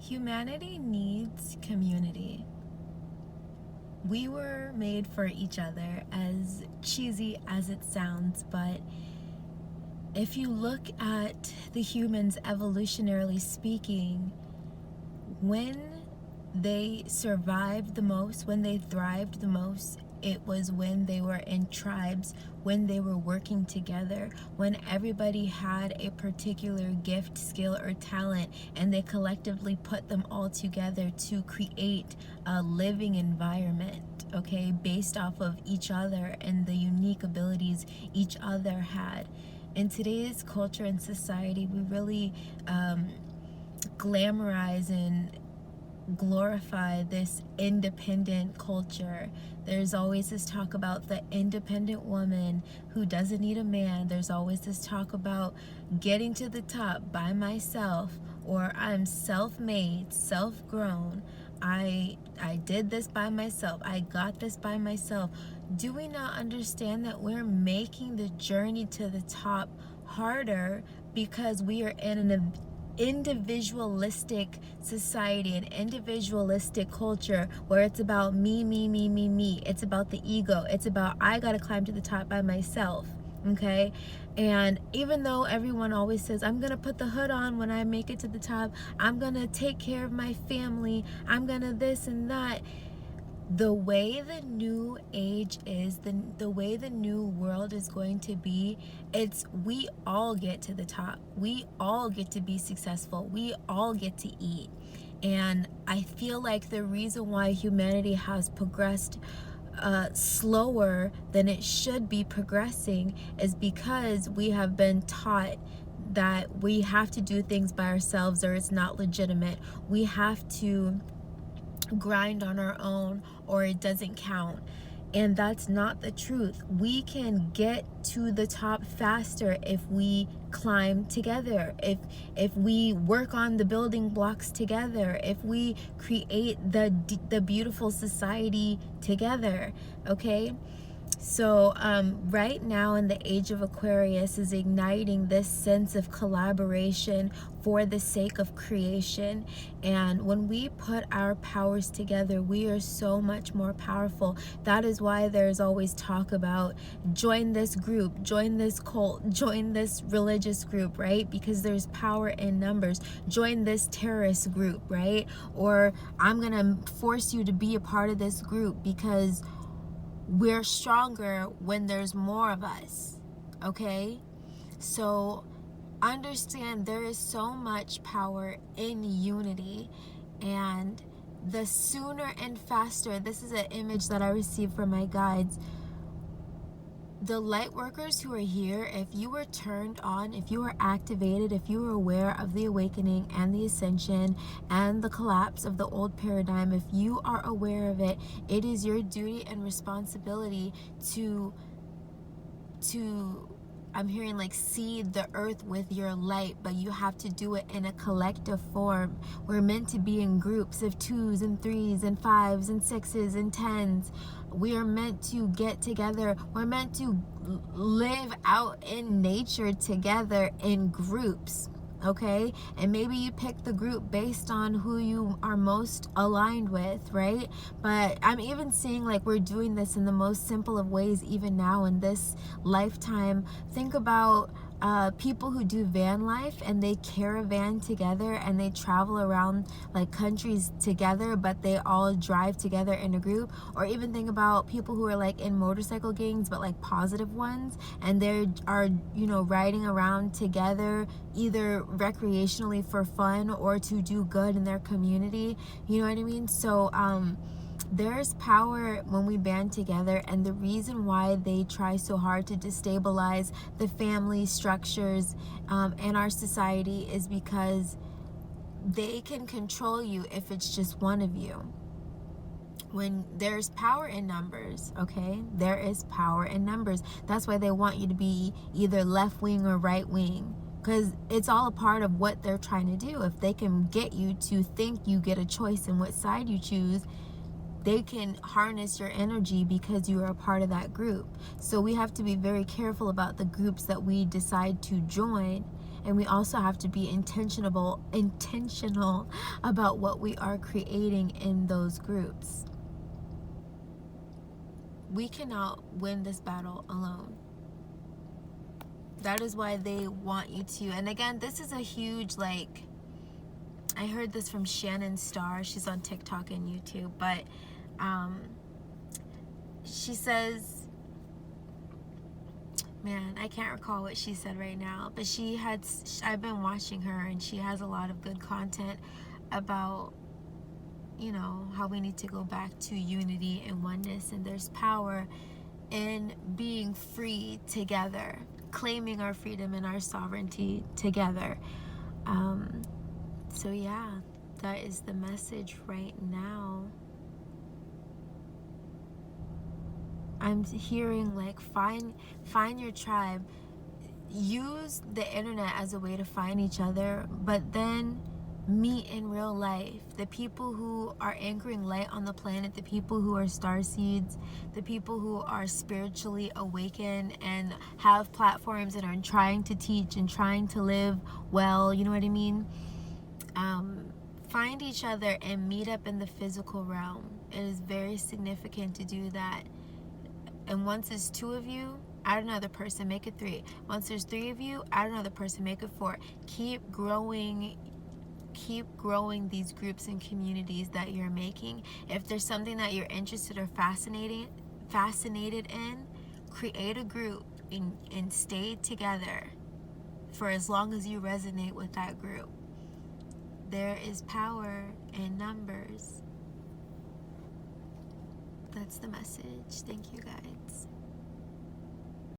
Humanity needs community. We were made for each other, as cheesy as it sounds, but if you look at the humans evolutionarily speaking, when they survived the most, when they thrived the most, it was when they were in tribes, when they were working together, when everybody had a particular gift, skill, or talent, and they collectively put them all together to create a living environment, okay, based off of each other and the unique abilities each other had. In today's culture and society, we really glamorize and glorify this independent culture. There's always this talk about the independent woman who doesn't need a man. There's always this talk about getting to the top by myself, or I'm self-made, self-grown. I did this by myself. I got this by myself. Do we not understand that we're making the journey to the top harder because we are in an individualistic society, an individualistic culture where it's about me, me, me, me, me. It's about the ego. It's about I gotta climb to the top by myself, okay? And even though everyone always says, I'm gonna put the hood on when I make it to the top, I'm gonna take care of my family, I'm gonna this and that, the way the new age is, the way the new world is going to be, it's we all get to the top. We all get to be successful. We all get to eat. And I feel like the reason why humanity has progressed slower than it should be progressing is because we have been taught that we have to do things by ourselves or it's not legitimate. We have to grind on our own or it doesn't count. And that's not the truth. We can get to the top faster if we climb together, if we work on the building blocks together, if we create the beautiful society together, okay? So right now in the age of Aquarius is igniting this sense of collaboration for the sake of creation. And when we put our powers together, we are so much more powerful. That is why there's always talk about join this group, join this cult, join this religious group, right? Because there's power in numbers. Join this terrorist group, right? Or I'm gonna force you to be a part of this group because we're stronger when there's more of us, okay? So understand there is so much power in unity, and the sooner and faster, this is an image that I received from my guides, the light workers who are here, if you were turned on, if you were activated, if you were aware of the awakening and the ascension and the collapse of the old paradigm, if you are aware of it, it is your duty and responsibility to I'm hearing like seed the earth with your light, but you have to do it in a collective form. We're meant to be in groups of 2s and 3s and 5s and 6s and 10s. We are meant to get together. We're meant to live out in nature together in groups, okay? And maybe you pick the group based on who you are most aligned with, right? But I'm even seeing like we're doing this in the most simple of ways even now in this lifetime. Think about people who do van life and they caravan together and they travel around like countries together, but they all drive together in a group. Or even think about people who are like in motorcycle gangs, but like positive ones, and they are, you know, riding around together either recreationally for fun or to do good in their community. You know what I mean? So there's power when we band together, and the reason why they try so hard to destabilize the family structures in our society is because they can control you if it's just one of you. When there's power in numbers, okay? There is power in numbers. That's why they want you to be either left wing or right wing, because it's all a part of what they're trying to do. If they can get you to think you get a choice in what side you choose, they can harness your energy because you are a part of that group. So we have to be very careful about the groups that we decide to join, And we also have to be intentional about what we are creating in those groups. We cannot win this battle alone. That is why they want you to. And again, this is a huge, like, I heard this from Shannon Starr. She's on TikTok and YouTube. But she says, man, I can't recall what she said right now. But I've been watching her, and she has a lot of good content about, you know, how we need to go back to unity and oneness. And there's power in being free together, claiming our freedom and our sovereignty together. So yeah, that is the message right now. I'm hearing, like, find your tribe. Use the internet as a way to find each other, but then meet in real life. The people who are anchoring light on the planet, the people who are star seeds, the people who are spiritually awakened and have platforms and are trying to teach and trying to live well, you know what I mean? Find each other and meet up in the physical realm. It is very significant to do that. And once it's 2 of you, add another person, make it 3. Once there's 3 of you, add another person, make it 4. Keep growing these groups and communities that you're making. If there's something that you're interested or fascinated in, create a group and stay together for as long as you resonate with that group. There is power in numbers. That's the message. Thank you, guys.